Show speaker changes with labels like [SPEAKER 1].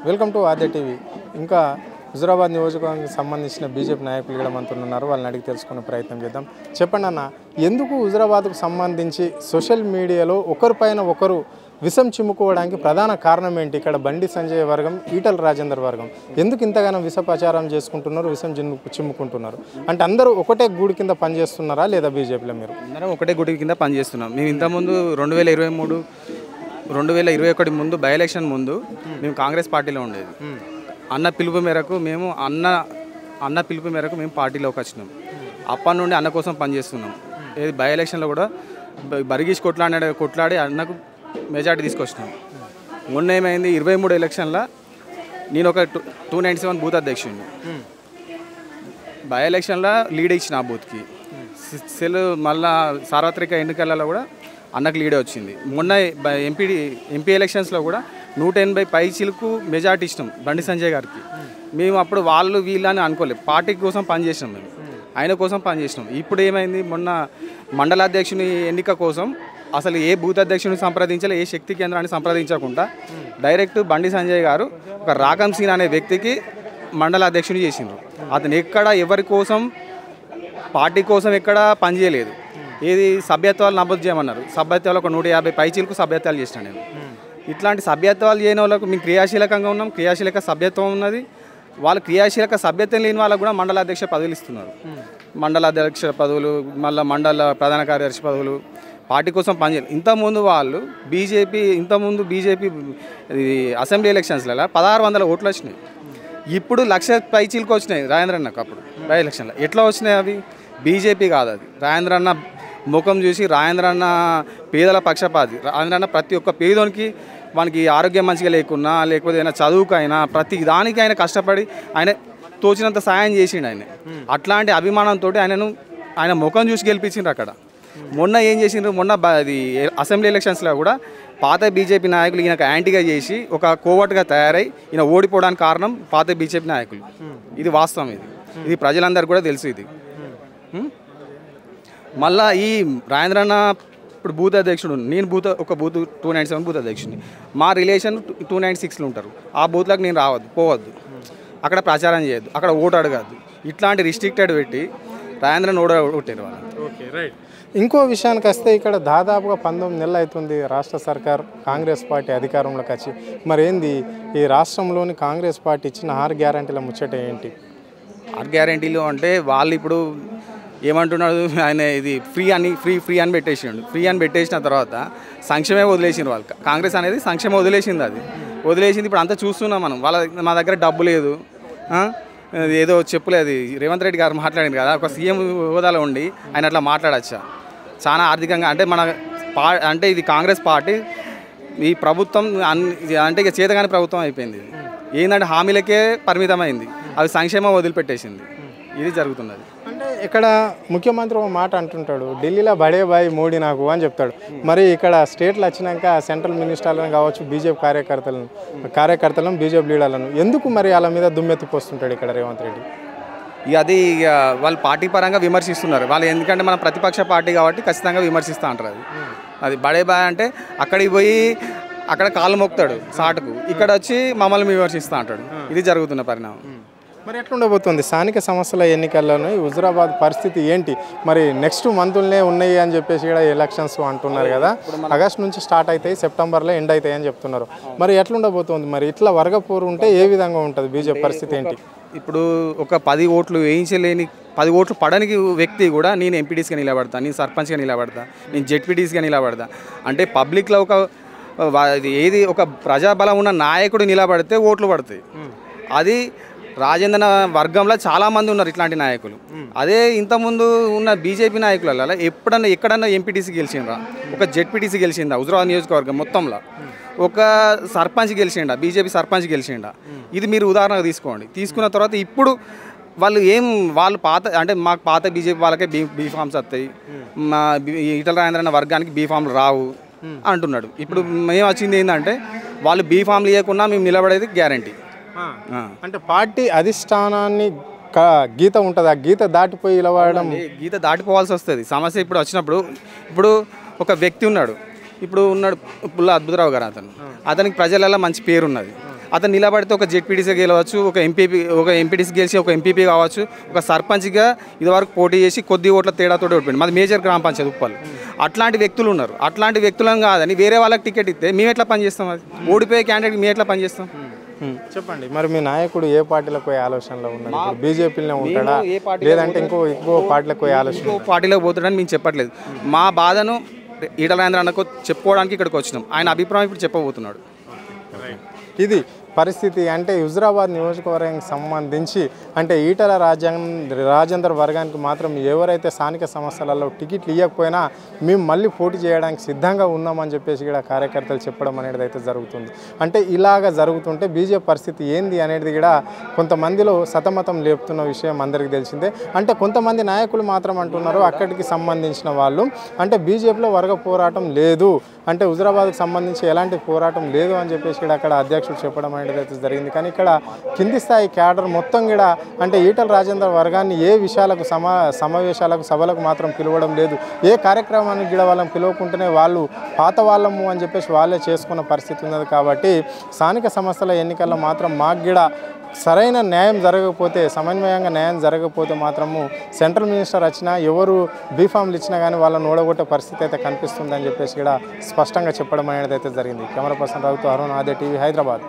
[SPEAKER 1] Welcome to Aadya TV. ఇంకా హుజురాబాద్ నియోజకవర్గానికి సంబంధించిన బీజేపీ నాయకులు కూడా మనతో ఉన్నారు. వాళ్ళని అడిగి తెలుసుకునే ప్రయత్నం చేద్దాం. చెప్పండి అన్న, ఎందుకు హుజురాబాద్కు సంబంధించి సోషల్ మీడియాలో ఒకరిపైన ఒకరు విషం చిమ్ముకోవడానికి ప్రధాన కారణం ఏంటి? ఇక్కడ బండి సంజయ్ వర్గం, ఈటల రాజేందర్ వర్గం ఎందుకు ఇంతగానో విష ప్రచారం చేసుకుంటున్నారు, విషం చిమ్ముకుంటున్నారు? అంటే అందరూ ఒకటే గూడి కింద పనిచేస్తున్నారా లేదా బీజేపీలో? మీరు
[SPEAKER 2] అందరం ఒకటే గుడి కింద పనిచేస్తున్నాం. మేము ఇంతకుముందు 2021 ముందు బై ఎలక్షన్ ముందు మేము కాంగ్రెస్ పార్టీలో ఉండేది. అన్న పిలుపు మేరకు మేము పార్టీలోకి వచ్చినాం. అప్పటి నుండి అన్న కోసం పనిచేస్తున్నాం. ఏది బై ఎలక్షన్లో కూడా బరిగీసి కొట్లాడి అన్నకు మెజార్టీ తీసుకొచ్చినాం. మొన్న ఏమైంది, 23 ఎలక్షన్లో నేను ఒక 297 బూత్ అధ్యక్షుడిని. బై ఎలక్షన్లో లీడ్ ఇచ్చిన ఆ బూత్కి. మళ్ళా సార్వత్రిక ఎన్నికలలో కూడా అన్నకు లీడే వచ్చింది. మొన్న ఎంపీ ఎలక్షన్స్లో కూడా 180 పైచీలకు మెజార్టీ ఇచ్చినాం బండి సంజయ్ గారికి. మేము అప్పుడు వాళ్ళు వీళ్ళని అనుకోలేదు, పార్టీ కోసం పనిచేసినాం, మేము ఆయన కోసం పనిచేసినాం. ఇప్పుడు ఏమైంది, మొన్న మండలాధ్యక్షుని ఎన్నిక కోసం అసలు ఏ బూత్ అధ్యక్షుని సంప్రదించాలి, ఏ శక్తి కేంద్రాన్ని సంప్రదించకుండా డైరెక్ట్ బండి సంజయ్ గారు ఒక రాకం సింగ్ అనే వ్యక్తికి మండల అధ్యక్షుని చేసిండ్రు. అతను ఎక్కడ ఎవరి కోసం పార్టీ కోసం ఎక్కడ పనిచేయలేదు. ఏది సభ్యత్వాలు నమోదు చేయమన్నారు, సభ్యత్వాలు ఒక 150 పైచీలకు సభ్యత్వాలు చేసినాను నేను. ఇట్లాంటి సభ్యత్వాలు చేయని వాళ్ళకు మేము క్రియాశీలకంగా ఉన్నాం, క్రియాశీలక సభ్యత్వం ఉన్నది. వాళ్ళు క్రియాశీలక సభ్యత్వం లేని వాళ్ళకు కూడా మండల అధ్యక్ష పదవులు ఇస్తున్నారు. మండల అధ్యక్ష పదవులు, మళ్ళీ మండల ప్రధాన కార్యదర్శి పదవులు. పార్టీ కోసం పనిచేయాలి. ఇంతకుముందు బీజేపీ అసెంబ్లీ ఎలక్షన్స్లలో 1600 ఓట్లు వచ్చినాయి. ఇప్పుడు 1,00,000 పైచీలకు వచ్చినాయి రాజేంద్రన్నకు. అప్పుడు బై ఎలక్షన్లో ఎట్లా వచ్చినాయి? అవి బీజేపీ కాదు, అది రాజేంద్రన్న ముఖం చూసి. రాజేంద్రన్న పేదల పక్షపాతి. రాజేంద్రన్న ప్రతి ఒక్క పేదోనికి, మనకి ఆరోగ్యం మంచిగా లేకున్నా, లేకపోతే ఏదైనా చదువుకైనా ప్రతి దానికి ఆయన కష్టపడి ఆయన తోచినంత సాయం చేసిండు. ఆయన అట్లాంటి అభిమానంతో ఆయన ముఖం చూసి గెలిపించిండ్రు అక్కడ. మొన్న ఏం చేసిండ్రు, మొన్న అది అసెంబ్లీ ఎలక్షన్స్లో కూడా పాత బీజేపీ నాయకులు ఈయనకు యాంటీగా చేసి ఒక కోవట్గా తయారై ఈయన ఓడిపోవడానికి కారణం పాత బీజేపీ నాయకులు. ఇది వాస్తవం, ఇది ప్రజలందరికీ కూడా తెలుసు. ఇది మళ్ళా ఈ రాజేంద్రన్న ఇప్పుడు బూత్ అధ్యక్షుడు, నేను ఒక బూత్ 297 బూత్ అధ్యక్షుడిని. మా రిలేషన్ 296లో ఉంటారు. ఆ బూత్లకు నేను పోవద్దు, అక్కడ ప్రచారం చేయొద్దు, అక్కడ ఓటు అడగద్దు. ఇట్లాంటి రిస్ట్రిక్టెడ్ పెట్టి రాజేంద్రన్న ఓడగొట్టారు వాళ్ళు.
[SPEAKER 1] Okay, right. ఇంకో విషయానికి వస్తే ఇక్కడ దాదాపుగా 19 నెలలు అవుతుంది రాష్ట్ర సర్కార్, కాంగ్రెస్ పార్టీ అధికారంలోకి వచ్చి. మరి ఏంది ఈ రాష్ట్రంలోని కాంగ్రెస్ పార్టీ ఇచ్చిన 6 గ్యారంటీల ముచ్చట ఏంటి?
[SPEAKER 2] 6 గ్యారంటీలు అంటే వాళ్ళు ఇప్పుడు ఏమంటున్నాడు, ఆయన ఇది ఫ్రీ అని పెట్టేసిండు. ఫ్రీ అని పెట్టేసిన తర్వాత సంక్షేమే వదిలేసిండు వాళ్ళు. కాంగ్రెస్ అనేది సంక్షేమం వదిలేసింది. ఇప్పుడు అంతా చూస్తున్నాం మనం. మా దగ్గర డబ్బు లేదు, ఏదో చెప్పులేదు. రేవంత్ రెడ్డి గారు మాట్లాడింది కదా, ఒక సీఎం హోదాలో ఉండి ఆయన అట్లా మాట్లాడచ్చా? చాలా ఆర్థికంగా అంటే ఇది కాంగ్రెస్ పార్టీ, ఈ ప్రభుత్వం అంటే ఇక చేతగాని ప్రభుత్వం అయిపోయింది. ఏంటంటే హామీలకే పరిమితమైంది, అవి సంక్షేమం వదిలిపెట్టేసింది. ఇది జరుగుతున్నది.
[SPEAKER 1] అంటే ఇక్కడ ముఖ్యమంత్రి ఒక మాట అంటుంటాడు, ఢిల్లీలో బడే బాయ్ మోడీ నాకు అని చెప్తాడు. మరి ఇక్కడ స్టేట్లు వచ్చినాక సెంట్రల్ మినిస్టర్లను కావచ్చు, బీజేపీ కార్యకర్తలను బీజేపీ లీడర్లను ఎందుకు మరి వాళ్ళ మీద దుమ్మెత్తిపోస్తుంటాడు ఇక్కడ రేవంత్ రెడ్డి?
[SPEAKER 2] అది వాళ్ళు పార్టీ పరంగా విమర్శిస్తున్నారు వాళ్ళు. ఎందుకంటే మన ప్రతిపక్ష పార్టీ కాబట్టి ఖచ్చితంగా విమర్శిస్తూ ఉంటారు. అది బడే బాయ్ అంటే అక్కడికి పోయి అక్కడ కాళ్ళు మొక్కుతాడు సాటుకు, ఇక్కడ వచ్చి మమ్మల్ని విమర్శిస్తూ ఉంటాడు. ఇది జరుగుతున్న పరిణామం.
[SPEAKER 1] మరి ఎట్లుండబోతుంది స్థానిక సంస్థల ఎన్నికల్లోనూ హుజురాబాద్ పరిస్థితి ఏంటి? మరి నెక్స్ట్ మంత్లనే ఉన్నాయి అని చెప్పేసి కూడా ఎలక్షన్స్ అంటున్నారు కదా, ఆగస్టు నుంచి స్టార్ట్ అవుతాయి, సెప్టెంబర్లో ఎండ్ అవుతాయి అని చెప్తున్నారు. మరి ఎట్లుండబోతుంది? మరి ఇట్లా వర్గపోరు ఉంటే ఏ విధంగా ఉంటుంది బీజేపీ పరిస్థితి ఏంటి?
[SPEAKER 2] ఇప్పుడు ఒక 10 ఓట్లు వేయించలేని, 10 ఓట్లు పడనికి వ్యక్తి కూడా నేను ఎంపీటీస్గా నిలబడతా, నేను సర్పంచ్గా నిలబడతా, నేను జెడ్పీటీస్గా నిలబడతా అంటే పబ్లిక్లో ఒక ప్రజాబలం ఉన్న నాయకుడు నిలబడితే ఓట్లు పడతాయి. అది రాజేంద్ర వర్గంలో చాలామంది ఉన్నారు ఇట్లాంటి నాయకులు. అదే ఇంతకుముందు ఉన్న బీజేపీ నాయకులలో ఎక్కడన్నా ఎంపీటీసీ గెలిచిండ్రా, ఒక జెడ్పీటీసీ గెలిచిందా హుజురాబాద్ నియోజకవర్గం మొత్తంలో, ఒక సర్పంచ్ గెలిచిండా, బీజేపీ సర్పంచ్ గెలిచిండా? ఇది మీరు ఉదాహరణగా తీసుకోండి. తీసుకున్న తర్వాత ఇప్పుడు వాళ్ళు మాకు పాత బీజేపీ వాళ్ళకే బీఫామ్స్ వస్తాయి, మా ఈటల రాజేంద్రన్న వర్గానికి బీఫామ్లు రావు అంటున్నాడు. ఇప్పుడు మేము వచ్చింది ఏంటంటే వాళ్ళు బీఫామ్లు ఇవ్వకుండా మేము నిలబడేది గ్యారంటీ.
[SPEAKER 1] అంటే పార్టీ అధిష్టానాన్ని గీత ఉంటుంది, ఆ గీత దాటిపోయి ఇలా వాడడం,
[SPEAKER 2] గీత దాటిపోవాల్సి వస్తుంది. సమస్య ఇప్పుడు వచ్చినప్పుడు, ఇప్పుడు ఒక వ్యక్తి ఉన్నాడు, పుల్ల అద్భుతరావు గారు, అతనికి ప్రజలలో మంచి పేరు ఉన్నది. అతను నిలబడితే ఒక జెడ్పీటీసీ గెలవచ్చు, ఒక ఎంపీటీసీ గెలిచి ఒక ఎంపీపీ కావచ్చు, ఒక సర్పంచ్గా ఇదివరకు పోటీ చేసి కొద్ది ఓట్ల తేడాతో ఓడిపోయింది. మాది మేజర్ గ్రామ పంచాయతీ ఉప్పల్. అట్లాంటి వ్యక్తులు ఉన్నారు. అట్లాంటి వ్యక్తులను కాదని వేరే వాళ్ళకి టికెట్ ఇస్తే మేము ఎట్లా పనిచేస్తాం? అది ఓడిపోయే క్యాండిడేట్కి మేము ఎట్లా పనిచేస్తాం?
[SPEAKER 1] చెప్పండి, మరి మీ నాయకుడు ఏ పార్టీలకు పోయే ఆలోచనలో ఉన్నాడు? ఇప్పుడు బీజేపీలోనే ఉంటాడా, లేదంటే ఇంకో పార్టీలకు పోయే ఆలోచన?
[SPEAKER 2] ఇంకో పార్టీలోకి పోతాడని మేము చెప్పట్లేదు. మా బాధను ఈటల రాజేంద్ర అన్నకు చెప్పుకోవడానికి ఇక్కడికి వచ్చినాం. ఆయన అభిప్రాయం ఇప్పుడు చెప్పబోతున్నాడు.
[SPEAKER 1] ఇది పరిస్థితి. అంటే హుజురాబాద్ నియోజకవర్గానికి సంబంధించి అంటే ఈటల రాజేందర్ వర్గానికి మాత్రం ఎవరైతే స్థానిక సంస్థలలో టికెట్లు ఇవ్వకపోయినా మేము మళ్ళీ పోటీ చేయడానికి సిద్ధంగా ఉన్నామని చెప్పేసి కూడా కార్యకర్తలు చెప్పడం అనేది అయితే జరుగుతుంది. అంటే ఇలాగ జరుగుతుంటే బీజేపీ పరిస్థితి ఏంది అనేది కూడా కొంతమందిలో సతమతం లేపుతున్న విషయం అందరికీ తెలిసిందే. అంటే కొంతమంది నాయకులు మాత్రం అంటున్నారు అక్కడికి సంబంధించిన వాళ్ళు అంటే బీజేపీలో వర్గ పోరాటం లేదు, అంటే హుజురాబాద్కు సంబంధించి ఎలాంటి పోరాటం లేదు అని చెప్పేసి కూడా అక్కడ అధ్యక్షుడు చెప్పడం అనేది అయితే జరిగింది. కానీ ఇక్కడ కింది స్థాయి క్యాడర్ మొత్తం కూడా అంటే ఈటల రాజేందర్ వర్గాన్ని ఏ విషయాలకు సమావేశాలకు సభలకు మాత్రం పిలవడం లేదు. ఏ కార్యక్రమానికి కూడా వాళ్ళని పిలవకుంటేనే వాళ్ళు పాత వాళ్ళము అని చెప్పేసి వాళ్ళే చేసుకున్న పరిస్థితి ఉన్నది. కాబట్టి స్థానిక సంస్థల ఎన్నికల్లో మాత్రం మాకు కూడా సరైన న్యాయం జరగకపోతే, సమన్వయంగా న్యాయం జరగకపోతే మాత్రము సెంట్రల్ మినిస్టర్ వచ్చినా ఎవరు బీఫామ్లు ఇచ్చినా కానీ వాళ్ళని ఓడగొట్టే పరిస్థితి అయితే కనిపిస్తుందని చెప్పేసి కూడా స్పష్టంగా చెప్పడం అనేది అయితే జరిగింది. కెమెరా పర్సన్ రఘుతో అరుణ్, ఆదే టీవీ, హైదరాబాద్.